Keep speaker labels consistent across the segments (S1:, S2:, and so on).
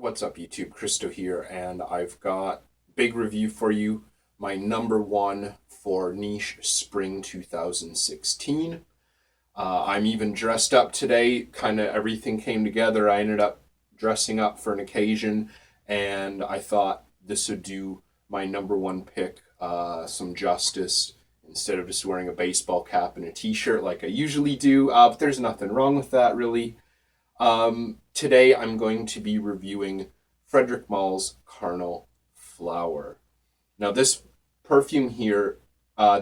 S1: What's up, YouTube? Kristo here, and I've got big review for you. My number one for niche spring 2016. I'm even dressed up today. Kind of everything came together. I ended up dressing up for an occasion, and I thought this would do my number one pick some justice instead of just wearing a baseball cap and a t-shirt like I usually do. But there's nothing wrong with that, really. Today I'm going to be reviewing Frederic Malle's Carnal Flower. Now this perfume here,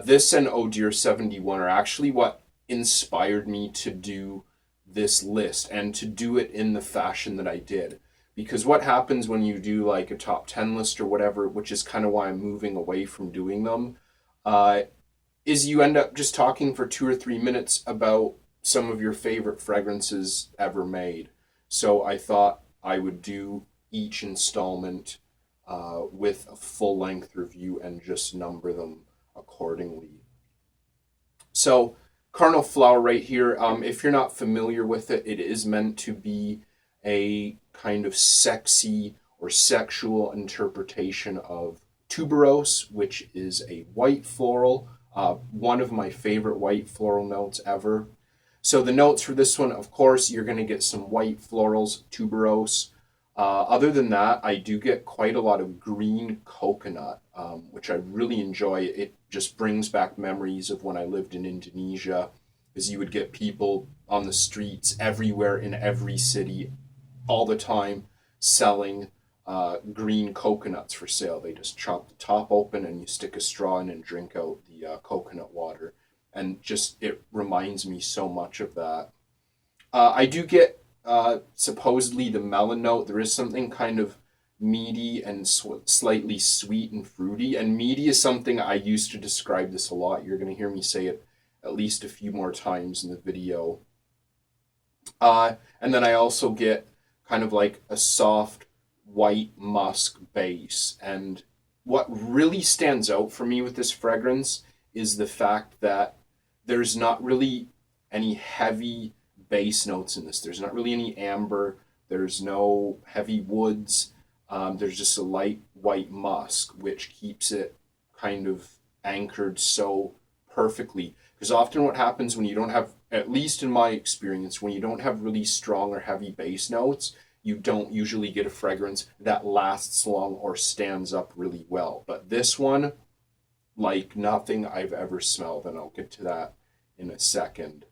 S1: this and Oh Dear 71 are actually what inspired me to do this list and to do it in the fashion that I did. Because what happens when you do like a top 10 list or whatever, which is kind of why I'm moving away from doing them, is you end up just talking for 2 or 3 minutes about some of your favorite fragrances ever made. So I thought I would do each installment with a full-length review and just number them accordingly. So Carnal Flower right here, if you're not familiar with it, it is meant to be a kind of sexy or sexual interpretation of tuberose, which is a white floral, one of my favorite white floral notes ever. So the notes for this one, of course, you're going to get some white florals, tuberose. Other than that, I do get quite a lot of green coconut, which I really enjoy. It just brings back memories of when I lived in Indonesia, because you would get people on the streets everywhere in every city all the time selling green coconuts for sale. They just chop the top open and you stick a straw in and drink out the coconut water. And just, it reminds me so much of that. I do get supposedly the melon note. There is something kind of meaty and slightly sweet and fruity. And meaty is something I used to describe this a lot. You're going to hear me say it at least a few more times in the video. And then I also get kind of like a soft white musk base. And what really stands out for me with this fragrance is the fact that there's not really any heavy base notes in this. There's not really any amber. There's no heavy woods. There's just a light white musk, which keeps it kind of anchored so perfectly. Because often what happens when you don't have, at least in my experience, when you don't have really strong or heavy base notes, you don't usually get a fragrance that lasts long or stands up really well. But this one, like nothing I've ever smelled, and I'll get to that in a second.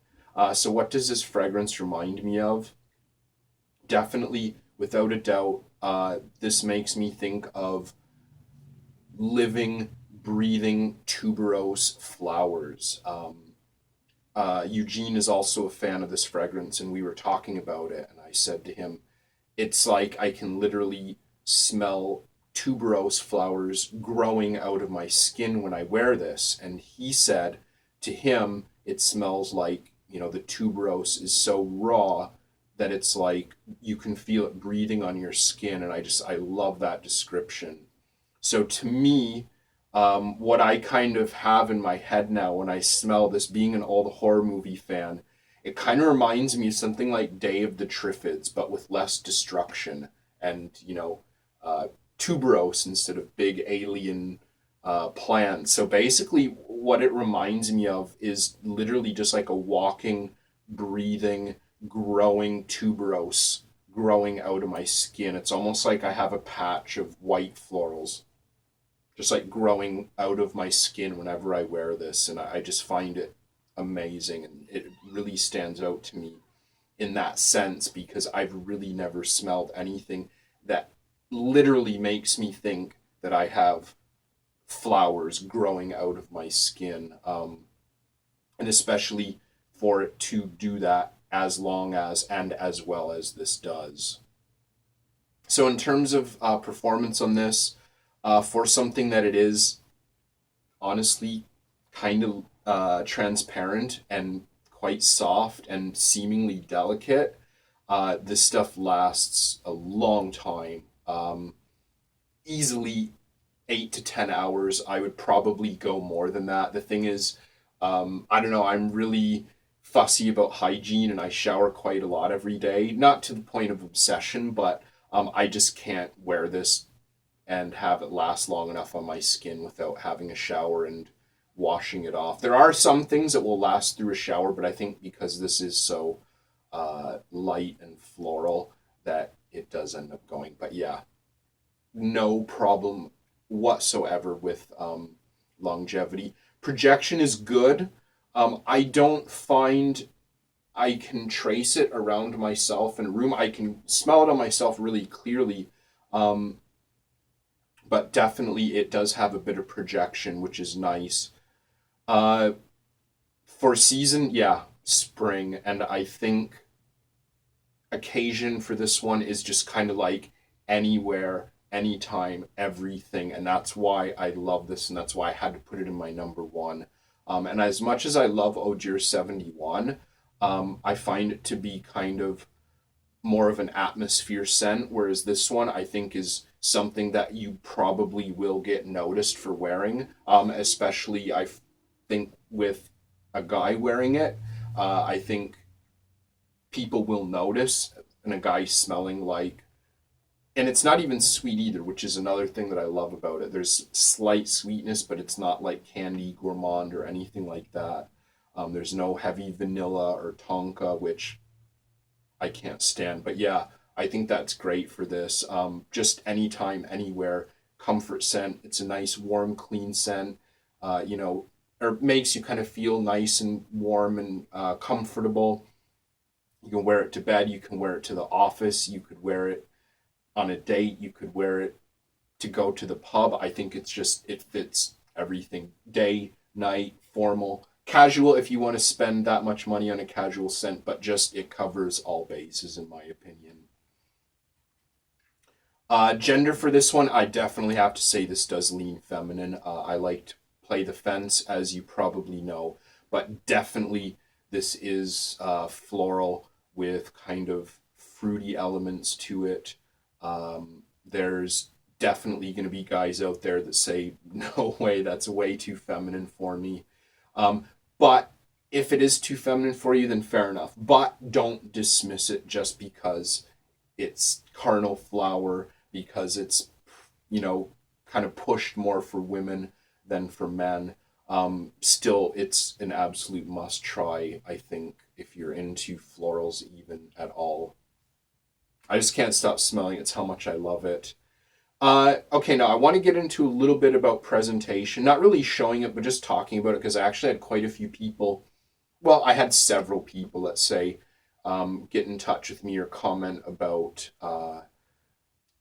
S1: So what does this fragrance remind me of? Definitely, without a doubt, this makes me think of living, breathing tuberose flowers. Eugene is also a fan of this fragrance, and we were talking about it, and I said to him, it's like I can literally smell tuberose flowers growing out of my skin when I wear this. And he said to him, it smells like, the tuberose is so raw that it's like you can feel it breathing on your skin. And I love that description. So to me, what I kind of have in my head now when I smell this, being an old horror movie fan, it kind of reminds me of something like Day of the Triffids, but with less destruction and, tuberose instead of big alien plants. So basically what it reminds me of is literally just like a walking, breathing, growing tuberose growing out of my skin. It's almost like I have a patch of white florals just like growing out of my skin whenever I wear this. And I just find it amazing. And it really stands out to me in that sense because I've really never smelled anything that literally makes me think that I have flowers growing out of my skin. And especially for it to do that as long as and as well as this does. So in terms of performance on this, for something that it is honestly kind of transparent and quite soft and seemingly delicate, this stuff lasts a long time. Easily 8 to 10 hours. I would probably go more than that. The thing is, I don't know, I'm really fussy about hygiene and I shower quite a lot every day. Not to the point of obsession, but I just can't wear this and have it last long enough on my skin without having a shower and washing it off. There are some things that will last through a shower, but I think because this is so light and floral that it does end up going. But yeah, no problem whatsoever with longevity. Projection is good. I don't find I can trace it around myself in a room. I can smell it on myself really clearly. But definitely it does have a bit of projection, which is nice. For season, yeah, spring. And I think occasion for this one is just kind of like anywhere, anytime, everything. And that's why I love this, and that's why I had to put it in my number one. And as much as I love Ogier 71, I find it to be kind of more of an atmosphere scent, whereas this one I think is something that you probably will get noticed for wearing, especially I think with a guy wearing it. I think people will notice, and a guy smelling like, and it's not even sweet either, which is another thing that I love about it. There's slight sweetness, but it's not like candy gourmand or anything like that. There's no heavy vanilla or tonka, which I can't stand. But yeah, I think that's great for this. Just anytime, anywhere, comfort scent. It's a nice, warm, clean scent. Or makes you kind of feel nice and warm and comfortable. You can wear it to bed. You can wear it to the office. You could wear it on a date. You could wear it to go to the pub. I think it fits everything. Day, night, formal, casual if you want to spend that much money on a casual scent, but just it covers all bases in my opinion. Gender for this one, I definitely have to say this does lean feminine. I like to play the fence, as you probably know, but definitely this is floral with kind of fruity elements to it. There's definitely going to be guys out there that say, no way, that's way too feminine for me. But if it is too feminine for you, then fair enough. But don't dismiss it just because it's Carnal Flower, because it's, kind of pushed more for women than for men. Still, it's an absolute must try, I think, if you're into florals even at all. I just can't stop smelling it. It's how much I love it. Okay, now I want to get into a little bit about presentation. Not really showing it, but just talking about it, because I actually had quite a few people. Well, I had several people, let's say, get in touch with me or comment about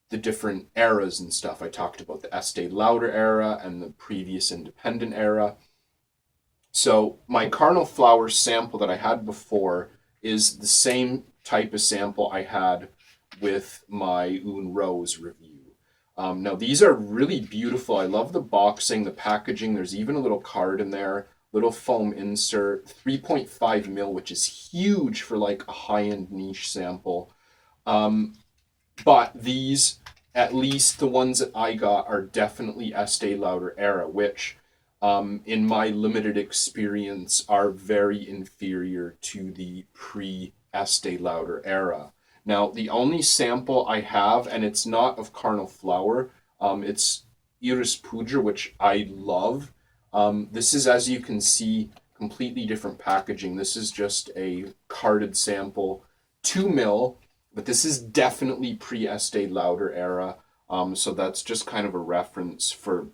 S1: the different eras and stuff. I talked about the Estee Lauder era and the previous independent era. So my Carnal Flower sample that I had before is the same type of sample I had with my Une Rose review. Now these are really beautiful. I love the boxing, the packaging. There's even a little card in there, little foam insert, 3.5 mil, which is huge for like a high-end niche sample. But these, at least the ones that I got, are definitely Estee Lauder era, which in my limited experience are very inferior to the pre-Estee Lauder era. Now, the only sample I have, and it's not of Carnal Flower, it's Iris Poudre, which I love. This is, as you can see, completely different packaging. This is just a carded sample, 2 mil, but this is definitely pre-Estee Lauder era. So that's just kind of a reference for,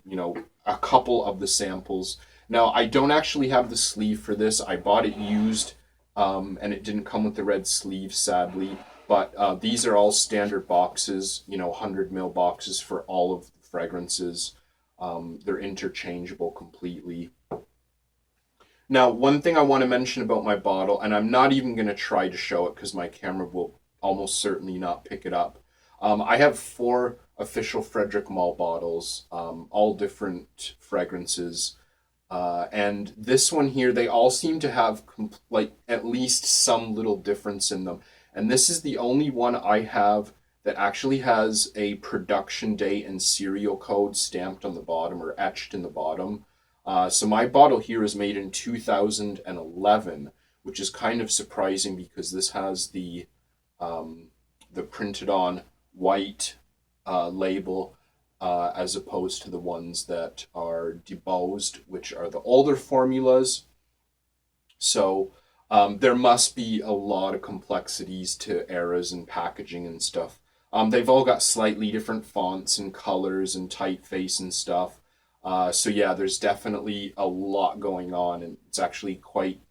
S1: a couple of the samples. Now, I don't actually have the sleeve for this. I bought it used, and it didn't come with the red sleeve, sadly. But these are all standard boxes, 100 ml boxes for all of the fragrances. They're interchangeable completely. Now, one thing I want to mention about my bottle, and I'm not even going to try to show it because my camera will almost certainly not pick it up. I have 4 official Frederic Malle bottles, all different fragrances. And this one here, they all seem to have at least some little difference in them. And this is the only one I have that actually has a production date and serial code stamped on the bottom or etched in the bottom. So my bottle here is made in 2011, which is kind of surprising because this has the printed on white label, as opposed to the ones that are debosed, which are the older formulas. So there must be a lot of complexities to eras and packaging and stuff. They've all got slightly different fonts and colors and typeface and stuff. So yeah, there's definitely a lot going on, and it's actually quite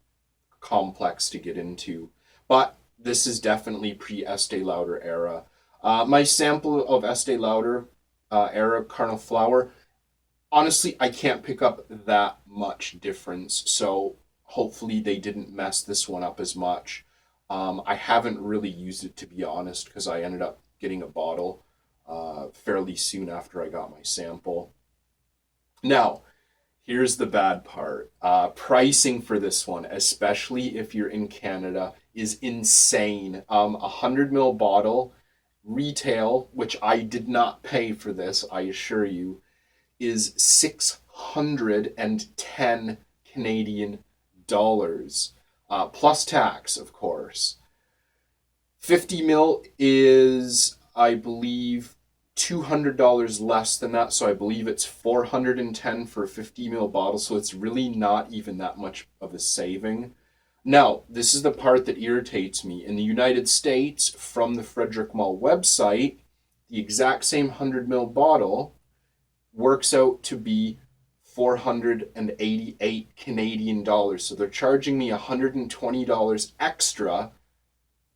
S1: complex to get into. But this is definitely pre-Estee Lauder era. My sample of Estee Lauder era Carnal Flower, honestly, I can't pick up that much difference. So hopefully they didn't mess this one up as much. I haven't really used it, to be honest, because I ended up getting a bottle fairly soon after I got my sample. Now, here's the bad part. Pricing for this one, especially if you're in Canada, is insane. 100 ml bottle, retail, which I did not pay for this, I assure you, is 610 Canadian dollars, plus tax, of course. 50 mil is, I believe, $200 less than that, so I believe it's 410 for a 50 ml bottle, so it's really not even that much of a saving. Now, this is the part that irritates me. In the United States, from the Frederic Malle website, the exact same 100 ml bottle works out to be 488 Canadian dollars. So they're charging me $120 extra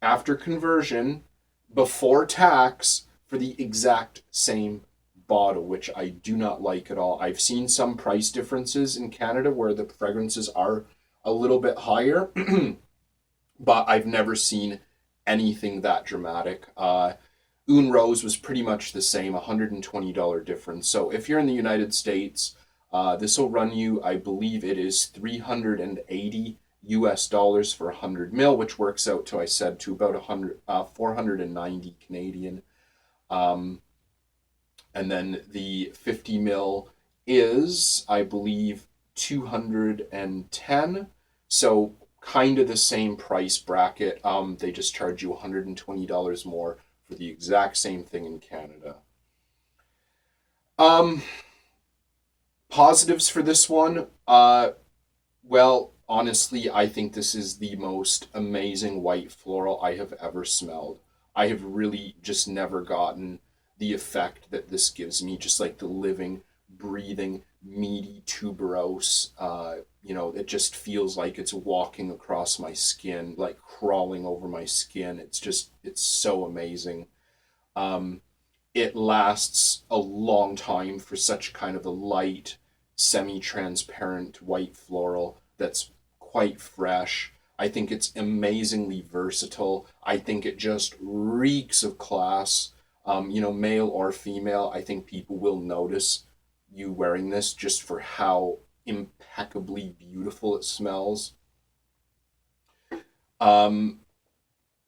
S1: after conversion, before tax, for the exact same bottle, which I do not like at all. I've seen some price differences in Canada where the fragrances are a little bit higher, but I've never seen anything that dramatic. Un Rose was pretty much the same, $120 difference. So if you're in the United States, this will run you, I believe it is $380 US for 100 mil, which works out to, I said, to about 490 Canadian. And then the 50 mil is, I believe, 210. So kind of the same price bracket. They just charge you $120 more for the exact same thing in Canada. Positives for this one. Well, honestly, I think this is the most amazing white floral I have ever smelled. I have really just never gotten the effect that this gives me, just like the living, breathing, meaty tuberose. It just feels like it's walking across my skin, like crawling over my skin. It's so amazing. It lasts a long time for such kind of a light, semi-transparent white floral that's quite fresh. I think it's amazingly versatile. I think it just reeks of class. Male or female, I think people will notice you wearing this just for how impeccably beautiful it smells.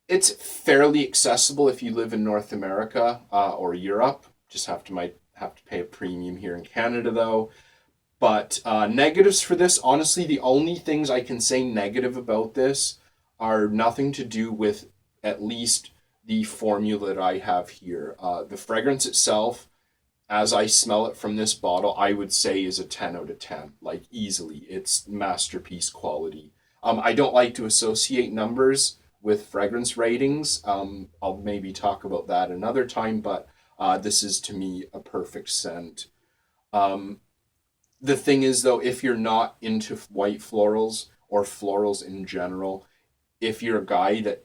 S1: It's fairly accessible if you live in North America or Europe. Just might have to pay a premium here in Canada, though. But negatives for this, honestly, the only things I can say negative about this are nothing to do with at least the formula that I have here. The fragrance itself, as I smell it from this bottle, I would say is a 10 out of 10, like easily. It's masterpiece quality. I don't like to associate numbers with fragrance ratings. I'll maybe talk about that another time, but this is, to me, a perfect scent. The thing is, though, if you're not into white florals or florals in general, if you're a guy that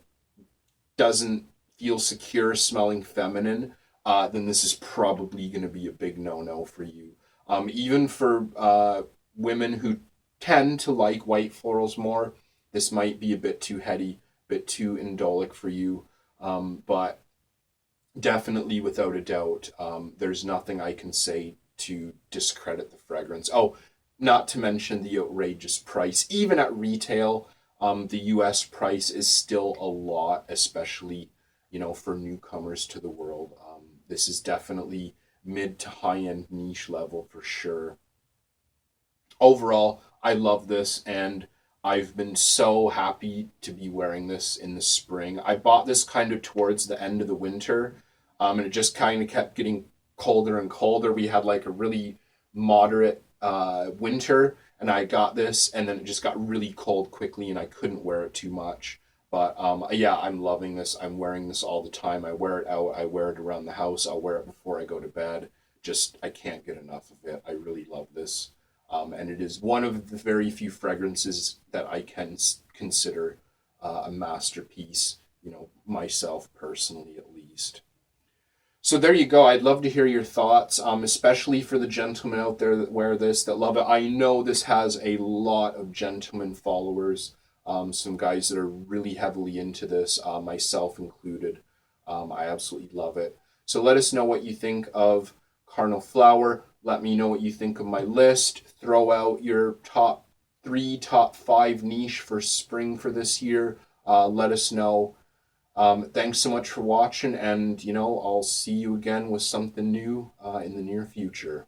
S1: doesn't feel secure smelling feminine, then this is probably going to be a big no-no for you. Even for women who tend to like white florals more, this might be a bit too heady, a bit too indolic for you. But definitely, without a doubt, there's nothing I can say to discredit the fragrance. Oh, not to mention the outrageous price. Even at retail, the US price is still a lot, especially, for newcomers to the world. This is definitely mid to high-end niche level for sure. Overall, I love this, and I've been so happy to be wearing this in the spring. I bought this kind of towards the end of the winter, And it just kind of kept getting colder and colder. We had like a really moderate winter, and I got this, and then it just got really cold quickly, and I couldn't wear it too much. But yeah, I'm loving this. I'm wearing this all the time. I wear it out. I wear it around the house. I'll wear it before I go to bed. Just, I can't get enough of it. I really love this. And it is one of the very few fragrances that I can consider a masterpiece, you know, myself personally at least. So there you go. I'd love to hear your thoughts, especially for the gentlemen out there that wear this, that love it. I know this has a lot of gentleman followers, some guys that are really heavily into this, myself included. I absolutely love it. So let us know what you think of Carnal Flower. Let me know what you think of my list. Throw out your top 3, top 5 niche for spring for this year. Let us know. Thanks so much for watching, and, you know, I'll see you again with something new in the near future.